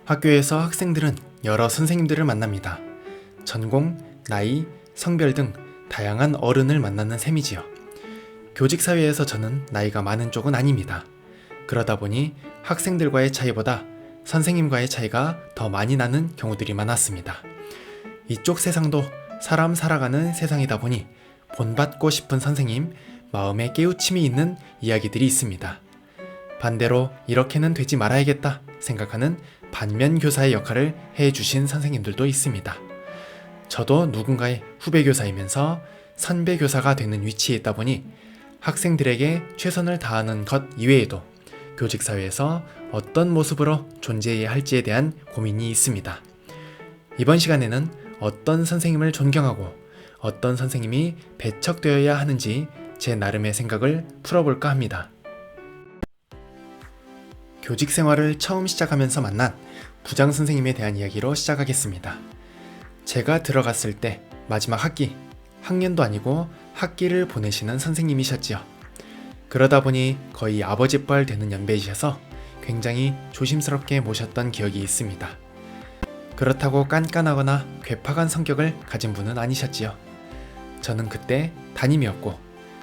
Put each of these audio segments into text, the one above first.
학교에서 학생들은 여러 선생님들을 만납니다. 전공, 나이, 성별 등 다양한 어른을 만나는 셈이지요. 교직사회에서 저는 나이가 많은 쪽은 아닙니다. 그러다 보니 학생들과의 차이보다 선생님과의 차이가 더 많이 나는 경우들이 많았습니다. 이쪽 세상도 사람 살아가는 세상이다 보니 본받고 싶은 선생님, 마음에 깨우침이 있는 이야기들이 있습니다. 반대로 이렇게는 되지 말아야겠다 생각하는 반면 교사의 역할을 해주신 선생님들도 있습니다. 저도 누군가의 후배 교사이면서 선배 교사가 되는 위치에 있다 보니 학생들에게 최선을 다하는 것 이외에도 교직사회에서 어떤 모습으로 존재해야 할지에 대한 고민이 있습니다. 이번 시간에는 어떤 선생님을 존경하고 어떤 선생님이 배척되어야 하는지 제 나름의 생각을 풀어볼까 합니다. 교직 생활을 처음 시작하면서 만난 부장 선생님에 대한 이야기로 시작하겠습니다. 제가 들어갔을 때 마지막 학년도 아니고 학기를 보내시는 선생님이셨지요. 그러다 보니 거의 아버지뻘 되는 연배이셔서 굉장히 조심스럽게 모셨던 기억이 있습니다. 그렇다고 깐깐하거나 괴팍한 성격을 가진 분은 아니셨지요. 저는 그때 담임이었고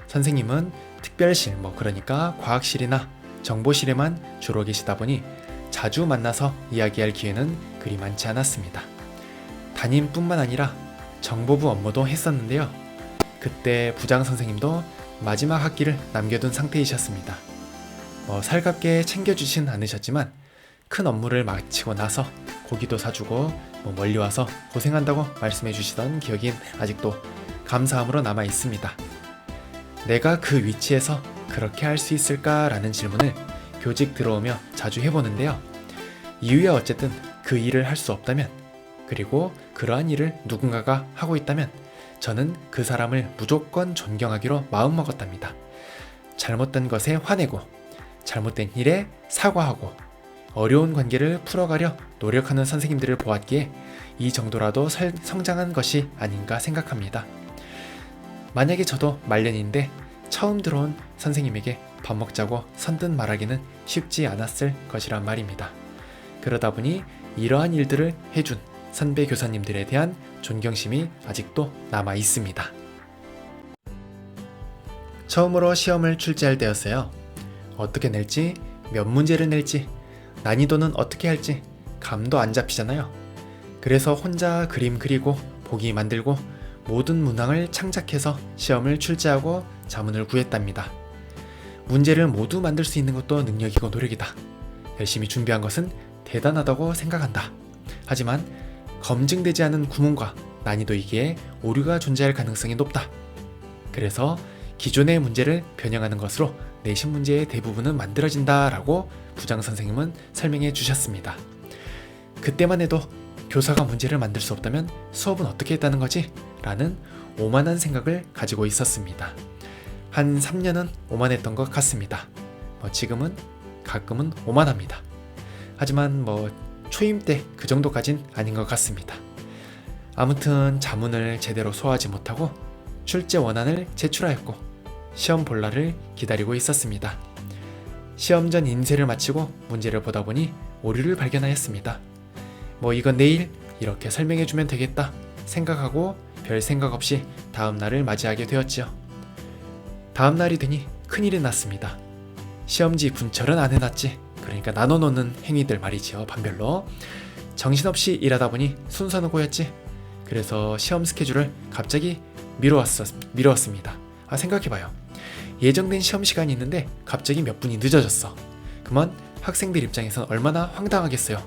선생님은 특별실, 그러니까 과학실이나 정보실에만 주로 계시다 보니 자주 만나서 이야기할 기회는 그리 많지 않았습니다. 담임뿐만 아니라 정보부 업무도 했었는데요. 그때 부장 선생님도 마지막 학기를 남겨둔 상태이셨습니다. 살갑게 챙겨주진 않으셨지만 큰 업무를 마치고 나서 고기도 사주고 멀리 와서 고생한다고 말씀해 주시던 기억이 아직도 감사함으로 남아 있습니다. 내가 그 위치에서 그렇게 할 수 있을까라는 질문을 교직 들어오며 자주 해보는데요. 이유야 어쨌든 그 일을 할 수 없다면, 그리고 그러한 일을 누군가가 하고 있다면 저는 그 사람을 무조건 존경하기로 마음먹었답니다. 잘못된 것에 화내고 잘못된 일에 사과하고 어려운 관계를 풀어가려 노력하는 선생님들을 보았기에 이 정도라도 성장한 것이 아닌가 생각합니다. 만약에 저도 말년인데 처음 들어온 선생님에게 밥 먹자고 선뜻 말하기는 쉽지 않았을 것이란 말입니다. 그러다 보니 이러한 일들을 해준 선배 교사님들에 대한 존경심이 아직도 남아 있습니다. 처음으로 시험을 출제할 때였어요. 어떻게 낼지, 몇 문제를 낼지, 난이도는 어떻게 할지 감도 안 잡히잖아요. 그래서 혼자 그림 그리고 보기 만들고 모든 문항을 창작해서 시험을 출제하고 자문을 구했답니다. 문제를 모두 만들 수 있는 것도 능력이고 노력이다. 열심히 준비한 것은 대단하다고 생각한다. 하지만 검증되지 않은 구문과 난이도이기에 오류가 존재할 가능성이 높다. 그래서 기존의 문제를 변형하는 것으로 내신 문제의 대부분은 만들어진다라고 부장 선생님은 설명해 주셨습니다. 그때만 해도 교사가 문제를 만들 수 없다면 수업은 어떻게 했다는 거지? 라는 오만한 생각을 가지고 있었습니다. 한 3년은 오만했던 것 같습니다. 지금은 가끔은 오만합니다. 하지만 초임 때 그 정도까진 아닌 것 같습니다. 아무튼 자문을 제대로 소화하지 못하고 출제 원안을 제출하였고 시험 볼 날을 기다리고 있었습니다. 시험 전 인쇄를 마치고 문제를 보다 보니 오류를 발견하였습니다. 이건 내일 이렇게 설명해주면 되겠다 생각하고 별 생각 없이 다음 날을 맞이하게 되었지요. 다음 날이 되니 큰일이 났습니다. 시험지 분철은 안 해놨지. 그러니까 나눠놓는 행위들 말이지요. 반별로. 정신없이 일하다 보니 순서는 꼬였지. 그래서 시험 스케줄을 갑자기 미루었습니다. 생각해봐요. 예정된 시험 시간이 있는데 갑자기 몇 분이 늦어졌어. 그러면 학생들 입장에선 얼마나 황당하겠어요.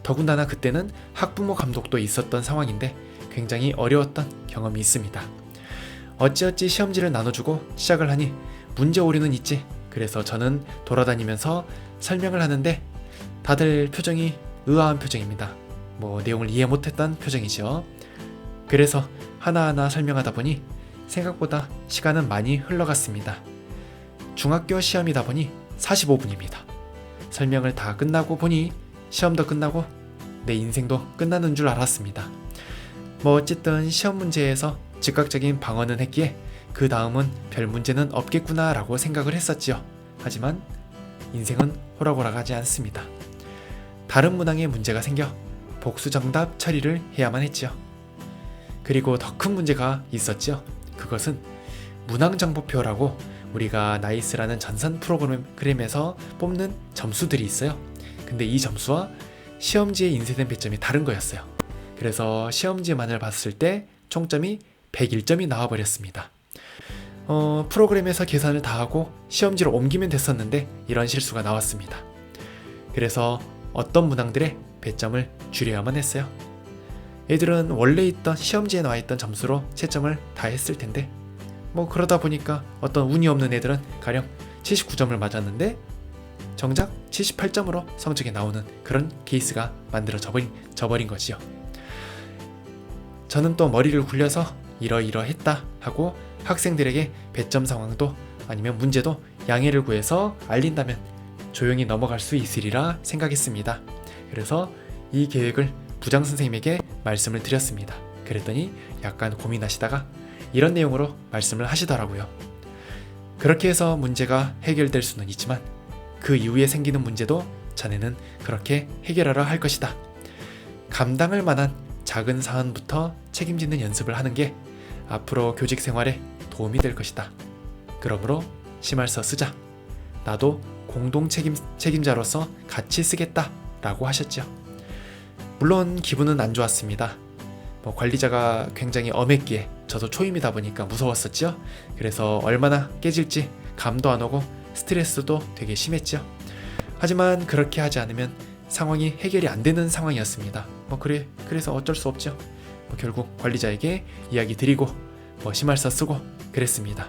더군다나 그때는 학부모 감독도 있었던 상황인데 굉장히 어려웠던 경험이 있습니다. 어찌어찌 시험지를 나눠주고 시작을 하니 문제 오류는 있지. 그래서 저는 돌아다니면서 설명을 하는데 다들 표정이 의아한 표정입니다. 내용을 이해 못했던 표정이죠. 그래서 하나하나 설명하다 보니 생각보다 시간은 많이 흘러갔습니다. 중학교 시험이다 보니 45분입니다. 설명을 다 끝나고 보니 시험도 끝나고 내 인생도 끝나는 줄 알았습니다. 어쨌든 시험 문제에서 즉각적인 방어는 했기에 그 다음은 별 문제는 없겠구나 라고 생각을 했었지요. 하지만 인생은 호락호락하지 않습니다. 다른 문항에 문제가 생겨 복수 정답 처리를 해야만 했지요. 그리고 더 큰 문제가 있었죠. 그것은 문항정보표라고 우리가 나이스라는 전산 프로그램에서 뽑는 점수들이 있어요. 근데 이 점수와 시험지에 인쇄된 배점이 다른 거였어요. 그래서 시험지만을 봤을 때 총점이 101점이 나와버렸습니다. 프로그램에서 계산을 다 하고 시험지로 옮기면 됐었는데 이런 실수가 나왔습니다. 그래서 어떤 문항들의 배점을 줄여야만 했어요. 애들은 원래 있던 시험지에 나와있던 점수로 채점을 다 했을 텐데 그러다 보니까 어떤 운이 없는 애들은 가령 79점을 맞았는데 정작 78점으로 성적이 나오는 그런 케이스가 만들어져 버린 거지요. 저는 또 머리를 굴려서 이러이러했다 하고 학생들에게 배점 상황도 아니면 문제도 양해를 구해서 알린다면 조용히 넘어갈 수 있으리라 생각했습니다. 그래서 이 계획을 부장 선생님에게 말씀을 드렸습니다. 그랬더니 약간 고민하시다가 이런 내용으로 말씀을 하시더라고요. 그렇게 해서 문제가 해결될 수는 있지만 그 이후에 생기는 문제도 자네는 그렇게 해결하려 할 것이다. 감당할 만한 작은 사안부터 책임지는 연습을 하는 게 앞으로 교직 생활에 도움이 될 것이다. 그러므로 심할서 쓰자. 나도 공동 책임자로서 같이 쓰겠다 라고 하셨죠. 물론 기분은 안 좋았습니다. 관리자가 굉장히 엄했기에 저도 초임이다 보니까 무서웠었죠. 그래서 얼마나 깨질지 감도 안 오고 스트레스도 되게 심했죠. 하지만 그렇게 하지 않으면 상황이 해결이 안 되는 상황이었습니다. 그래서 어쩔 수 없죠. 결국 관리자에게 이야기 드리고 심할서 쓰고 그랬습니다.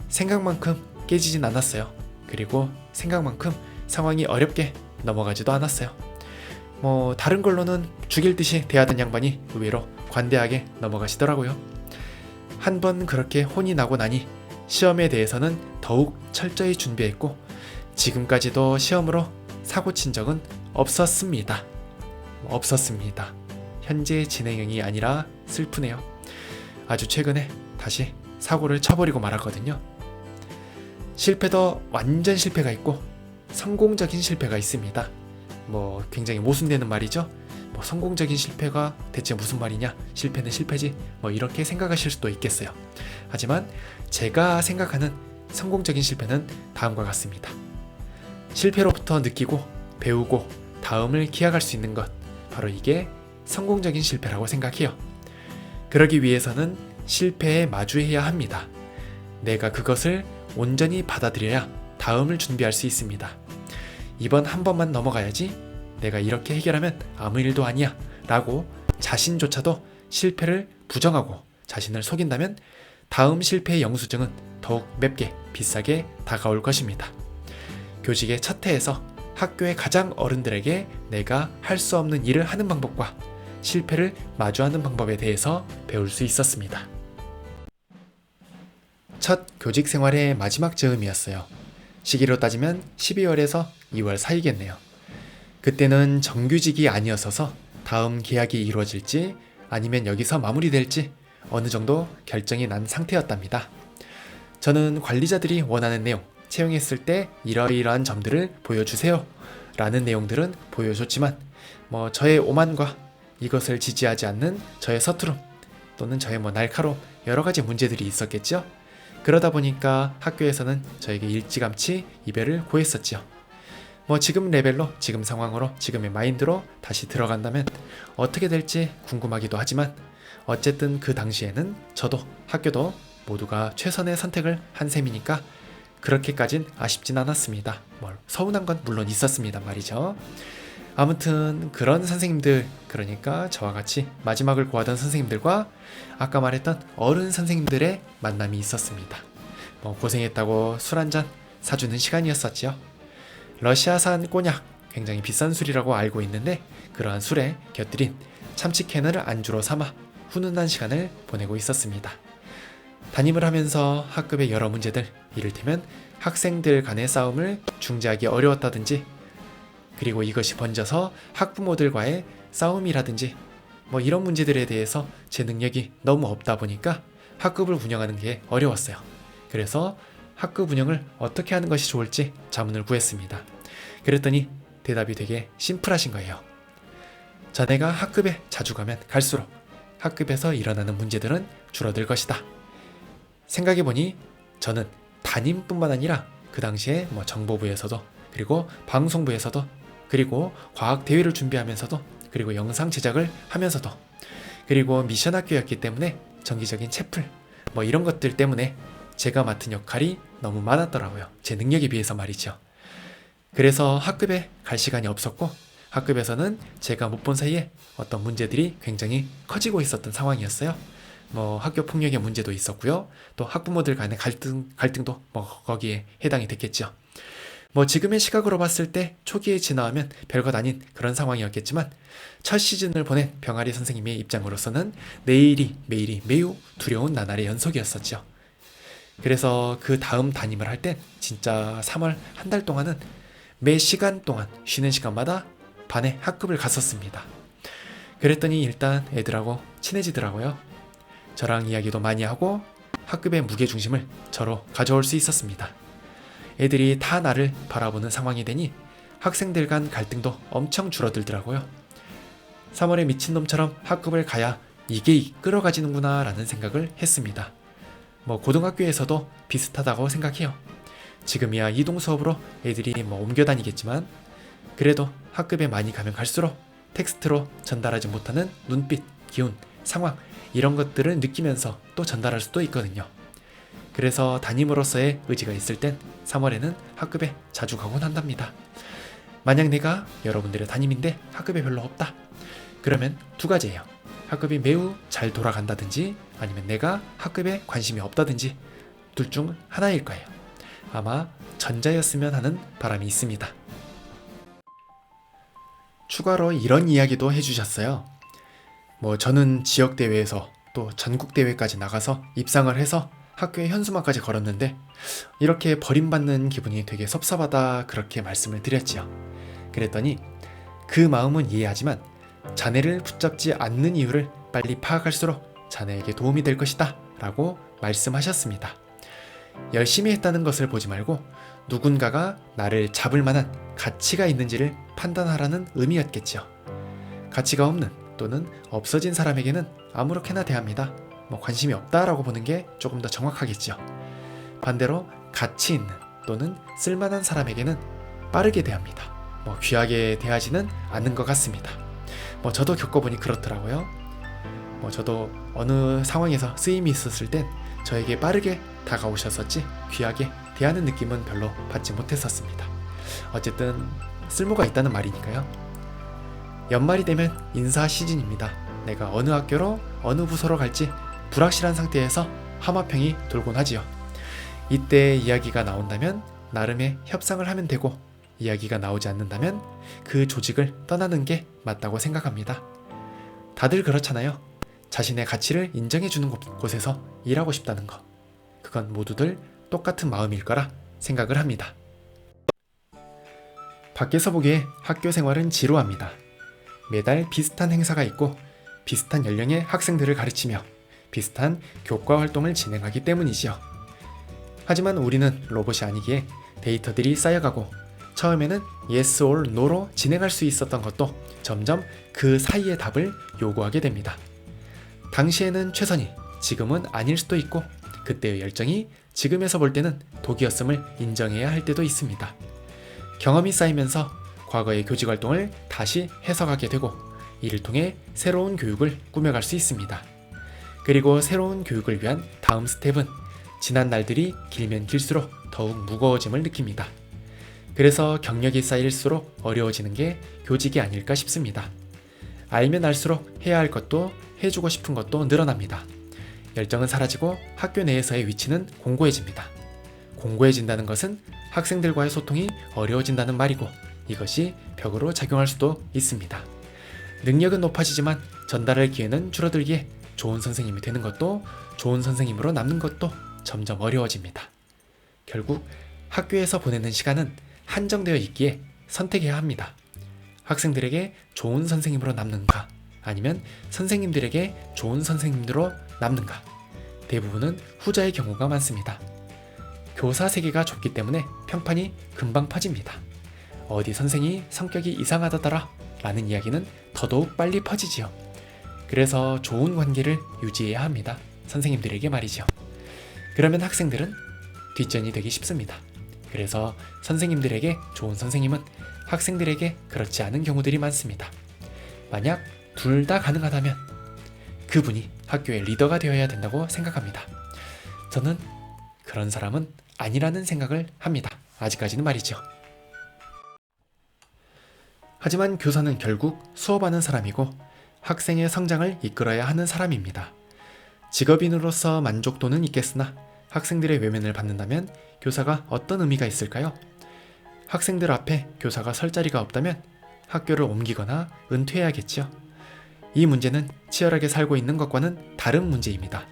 생각만큼 깨지진 않았어요. 그리고 생각만큼 상황이 어렵게 넘어가지도 않았어요. 다른 걸로는 죽일 듯이 대하던 양반이 의외로 관대하게 넘어가시더라고요. 한번 그렇게 혼이 나고 나니 시험에 대해서는 더욱 철저히 준비했고 지금까지도 시험으로 사고 친 적은 없었습니다. 현재 진행형이 아니라 슬프네요. 아주 최근에 다시 사고를 쳐버리고 말았거든요. 실패도 완전 실패가 있고 성공적인 실패가 있습니다. 굉장히 모순되는 말이죠. 성공적인 실패가 대체 무슨 말이냐? 실패는 실패지. 이렇게 생각하실 수도 있겠어요. 하지만 제가 생각하는 성공적인 실패는 다음과 같습니다. 실패로부터 느끼고 배우고 다음을 기약할 수 있는 것, 바로 이게 성공적인 실패라고 생각해요. 그러기 위해서는 실패에 마주해야 합니다. 내가 그것을 온전히 받아들여야 다음을 준비할 수 있습니다. 이번 한 번만 넘어가야지, 내가 이렇게 해결하면 아무 일도 아니야 라고 자신조차도 실패를 부정하고 자신을 속인다면 다음 실패의 영수증은 더욱 맵게 비싸게 다가올 것입니다. 교직의 첫 해에서 학교의 가장 어른들에게 내가 할 수 없는 일을 하는 방법과 실패를 마주하는 방법에 대해서 배울 수 있었습니다. 첫 교직 생활의 마지막 즈음이었어요. 시기로 따지면 12월에서 2월 사이겠네요. 그때는 정규직이 아니었어서 다음 계약이 이루어질지 아니면 여기서 마무리될지 어느 정도 결정이 난 상태였답니다. 저는 관리자들이 원하는 내용, 채용했을 때 이러이러한 점들을 보여주세요 라는 내용들은 보여줬지만 저의 오만과 이것을 지지하지 않는 저의 서투름 또는 저의 날카로움 여러가지 문제들이 있었겠죠. 그러다 보니까 학교에서는 저에게 일찌감치 이별을 고했었죠. 지금 레벨로, 지금 상황으로, 지금의 마인드로 다시 들어간다면 어떻게 될지 궁금하기도 하지만 어쨌든 그 당시에는 저도 학교도 모두가 최선의 선택을 한 셈이니까 그렇게까진 아쉽진 않았습니다. 서운한 건 물론 있었습니다 말이죠. 아무튼 그런 선생님들, 그러니까 저와 같이 마지막을 고하던 선생님들과 아까 말했던 어른 선생님들의 만남이 있었습니다. 고생했다고 술 한잔 사주는 시간이었었지요. 러시아산 꼬냑, 굉장히 비싼 술이라고 알고 있는데 그러한 술에 곁들인 참치캔을 안주로 삼아 훈훈한 시간을 보내고 있었습니다. 담임을 하면서 학급의 여러 문제들, 이를테면 학생들 간의 싸움을 중재하기 어려웠다든지, 그리고 이것이 번져서 학부모들과의 싸움이라든지 이런 문제들에 대해서 제 능력이 너무 없다 보니까 학급을 운영하는 게 어려웠어요. 그래서 학급 운영을 어떻게 하는 것이 좋을지 자문을 구했습니다. 그랬더니 대답이 되게 심플하신 거예요. 자네가 학급에 자주 가면 갈수록 학급에서 일어나는 문제들은 줄어들 것이다. 생각해보니 저는 담임뿐만 아니라 그 당시에 정보부에서도, 그리고 방송부에서도, 그리고 과학대회를 준비하면서도, 그리고 영상 제작을 하면서도, 그리고 미션 학교였기 때문에 정기적인 채플 이런 것들 때문에 제가 맡은 역할이 너무 많았더라고요. 제 능력에 비해서 말이죠. 그래서 학급에 갈 시간이 없었고, 학급에서는 제가 못 본 사이에 어떤 문제들이 굉장히 커지고 있었던 상황이었어요. 학교 폭력의 문제도 있었고요. 또 학부모들 간의 갈등도 거기에 해당이 됐겠죠. 지금의 시각으로 봤을 때 초기에 지나가면 별것 아닌 그런 상황이었겠지만, 첫 시즌을 보낸 병아리 선생님의 입장으로서는 매일이 매우 두려운 나날의 연속이었었죠. 그래서 그 다음 담임을 할 땐 진짜 3월 한 달 동안은 매 시간 동안 쉬는 시간마다 반에 학급을 갔었습니다. 그랬더니 일단 애들하고 친해지더라고요. 저랑 이야기도 많이 하고 학급의 무게중심을 저로 가져올 수 있었습니다. 애들이 다 나를 바라보는 상황이 되니 학생들 간 갈등도 엄청 줄어들더라고요. 3월에 미친놈처럼 학급을 가야 이게 끌어가지는구나 라는 생각을 했습니다. 고등학교에서도 비슷하다고 생각해요. 지금이야 이동 수업으로 애들이 옮겨 다니겠지만, 그래도 학급에 많이 가면 갈수록 텍스트로 전달하지 못하는 눈빛, 기운, 상황 이런 것들을 느끼면서 또 전달할 수도 있거든요. 그래서 담임으로서의 의지가 있을 땐 3월에는 학급에 자주 가곤 한답니다. 만약 내가 여러분들의 담임인데 학급에 별로 없다, 그러면 두 가지예요. 학급이 매우 잘 돌아간다든지, 아니면 내가 학급에 관심이 없다든지, 둘 중 하나일 거예요. 아마 전자였으면 하는 바람이 있습니다. 추가로 이런 이야기도 해주셨어요. 저는 지역대회에서 또 전국대회까지 나가서 입상을 해서 학교에 현수막까지 걸었는데 이렇게 버림받는 기분이 되게 섭섭하다, 그렇게 말씀을 드렸지요. 그랬더니 그 마음은 이해하지만 자네를 붙잡지 않는 이유를 빨리 파악할수록 자네에게 도움이 될 것이다 라고 말씀하셨습니다. 열심히 했다는 것을 보지 말고 누군가가 나를 잡을 만한 가치가 있는지를 판단하라는 의미였겠죠. 가치가 없는 또는 없어진 사람에게는 아무렇게나 대합니다. 관심이 없다라고 보는 게 조금 더 정확하겠죠. 반대로 가치 있는 또는 쓸만한 사람에게는 빠르게 대합니다. 귀하게 대하지는 않는 것 같습니다. 저도 겪어보니 그렇더라고요. 저도 어느 상황에서 쓰임이 있었을 땐 저에게 빠르게 다가오셨었지 귀하게 대하는 느낌은 별로 받지 못했었습니다. 어쨌든 쓸모가 있다는 말이니까요. 연말이 되면 인사 시즌입니다. 내가 어느 학교로 어느 부서로 갈지 불확실한 상태에서 하마평이 돌곤 하지요. 이때 이야기가 나온다면 나름의 협상을 하면 되고, 이야기가 나오지 않는다면 그 조직을 떠나는 게 맞다고 생각합니다. 다들 그렇잖아요. 자신의 가치를 인정해주는 곳에서 일하고 싶다는 거. 그건 모두들 똑같은 마음일 거라 생각을 합니다. 밖에서 보기에 학교 생활은 지루합니다. 매달 비슷한 행사가 있고 비슷한 연령의 학생들을 가르치며 비슷한 교과 활동을 진행하기 때문이지요. 하지만 우리는 로봇이 아니기에 데이터들이 쌓여가고, 처음에는 yes or no로 진행할 수 있었던 것도 점점 그 사이의 답을 요구하게 됩니다. 당시에는 최선이 지금은 아닐 수도 있고, 그때의 열정이 지금에서 볼 때는 독이었음을 인정해야 할 때도 있습니다. 경험이 쌓이면서 과거의 교직 활동을 다시 해석하게 되고, 이를 통해 새로운 교육을 꾸며갈 수 있습니다. 그리고 새로운 교육을 위한 다음 스텝은 지난 날들이 길면 길수록 더욱 무거워짐을 느낍니다. 그래서 경력이 쌓일수록 어려워지는 게 교직이 아닐까 싶습니다. 알면 알수록 해야 할 것도 해주고 싶은 것도 늘어납니다. 열정은 사라지고 학교 내에서의 위치는 공고해집니다. 공고해진다는 것은 학생들과의 소통이 어려워진다는 말이고, 이것이 벽으로 작용할 수도 있습니다. 능력은 높아지지만 전달할 기회는 줄어들기에 좋은 선생님이 되는 것도, 좋은 선생님으로 남는 것도 점점 어려워집니다. 결국 학교에서 보내는 시간은 한정되어 있기에 선택해야 합니다. 학생들에게 좋은 선생님으로 남는가, 아니면 선생님들에게 좋은 선생님으로 남는가. 대부분은 후자의 경우가 많습니다. 교사 세계가 좁기 때문에 평판이 금방 퍼집니다. 어디 선생이 성격이 이상하다더라 라는 이야기는 더더욱 빨리 퍼지지요. 그래서 좋은 관계를 유지해야 합니다. 선생님들에게 말이죠. 그러면 학생들은 뒷전이 되기 쉽습니다. 그래서 선생님들에게 좋은 선생님은 학생들에게 그렇지 않은 경우들이 많습니다. 만약 둘 다 가능하다면 그분이 학교의 리더가 되어야 된다고 생각합니다. 저는 그런 사람은 아니라는 생각을 합니다. 아직까지는 말이죠. 하지만 교사는 결국 수업하는 사람이고 학생의 성장을 이끌어야 하는 사람입니다. 직업인으로서 만족도는 있겠으나 학생들의 외면을 받는다면 교사가 어떤 의미가 있을까요? 학생들 앞에 교사가 설 자리가 없다면 학교를 옮기거나 은퇴해야겠죠. 이 문제는 치열하게 살고 있는 것과는 다른 문제입니다.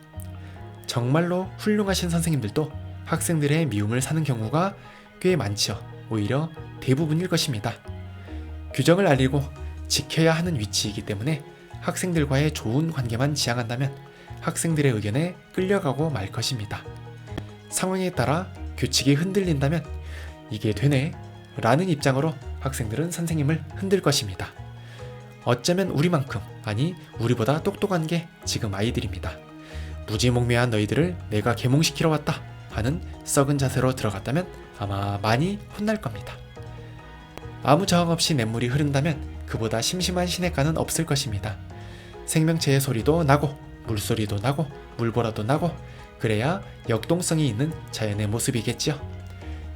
정말로 훌륭하신 선생님들도 학생들의 미움을 사는 경우가 꽤 많죠. 오히려 대부분일 것입니다. 규정을 알리고 지켜야 하는 위치이기 때문에 학생들과의 좋은 관계만 지향한다면 학생들의 의견에 끌려가고 말 것입니다. 상황에 따라 규칙이 흔들린다면 이게 되네? 라는 입장으로 학생들은 선생님을 흔들 것입니다. 어쩌면 우리만큼, 아니 우리보다 똑똑한 게 지금 아이들입니다. 무지몽매한 너희들을 내가 계몽시키러 왔다 하는 썩은 자세로 들어갔다면 아마 많이 혼날 겁니다. 아무 저항 없이 냇물이 흐른다면 그보다 심심한 시냇가는 없을 것입니다. 생명체의 소리도 나고 물소리도 나고 물보라도 나고 그래야 역동성이 있는 자연의 모습이겠지요.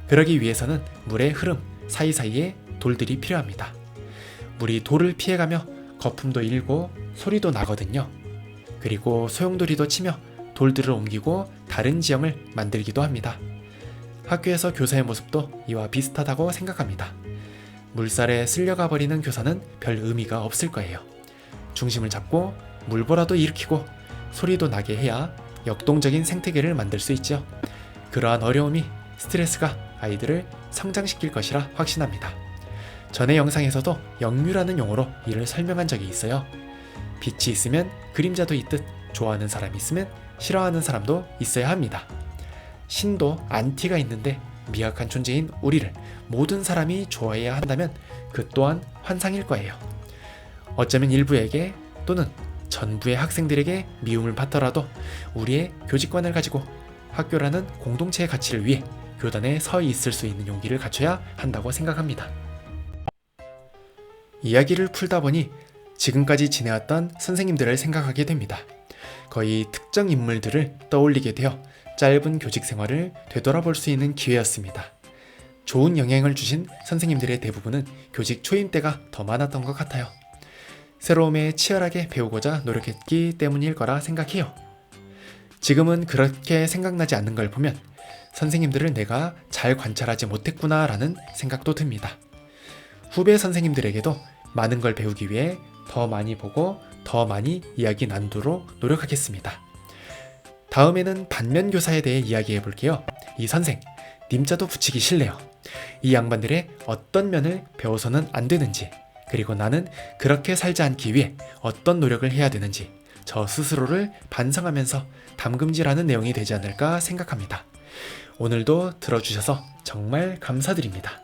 그러기 위해서는 물의 흐름 사이사이에 돌들이 필요합니다. 물이 돌을 피해가며 거품도 일고 소리도 나거든요. 그리고 소용돌이도 치며 돌들을 옮기고 다른 지형을 만들기도 합니다. 학교에서 교사의 모습도 이와 비슷하다고 생각합니다. 물살에 쓸려가 버리는 교사는 별 의미가 없을 거예요. 중심을 잡고 물보라도 일으키고 소리도 나게 해야 역동적인 생태계를 만들 수 있죠. 그러한 어려움이 스트레스가 아이들을 성장시킬 것이라 확신합니다. 전에 영상에서도 역류라는 용어로 이를 설명한 적이 있어요. 빛이 있으면 그림자도 있듯 좋아하는 사람이 있으면 싫어하는 사람도 있어야 합니다. 신도 안티가 있는데 미약한 존재인 우리를 모든 사람이 좋아해야 한다면 그 또한 환상일 거예요. 어쩌면 일부에게 또는 전부의 학생들에게 미움을 받더라도 우리의 교직관을 가지고 학교라는 공동체의 가치를 위해 교단에 서 있을 수 있는 용기를 갖춰야 한다고 생각합니다. 이야기를 풀다 보니 지금까지 지내왔던 선생님들을 생각하게 됩니다. 거의 특정 인물들을 떠올리게 되어 짧은 교직 생활을 되돌아볼 수 있는 기회였습니다. 좋은 영향을 주신 선생님들의 대부분은 교직 초임 때가 더 많았던 것 같아요. 새로움에 치열하게 배우고자 노력했기 때문일 거라 생각해요. 지금은 그렇게 생각나지 않는 걸 보면 선생님들을 내가 잘 관찰하지 못했구나 라는 생각도 듭니다. 후배 선생님들에게도 많은 걸 배우기 위해 더 많이 보고 더 많이 이야기 나누도록 노력하겠습니다. 다음에는 반면교사에 대해 이야기해 볼게요. 이 선생, 님자도 붙이기 싫네요. 이 양반들의 어떤 면을 배워서는 안 되는지, 그리고 나는 그렇게 살지 않기 위해 어떤 노력을 해야 되는지 저 스스로를 반성하면서 담금질하는 내용이 되지 않을까 생각합니다. 오늘도 들어주셔서 정말 감사드립니다.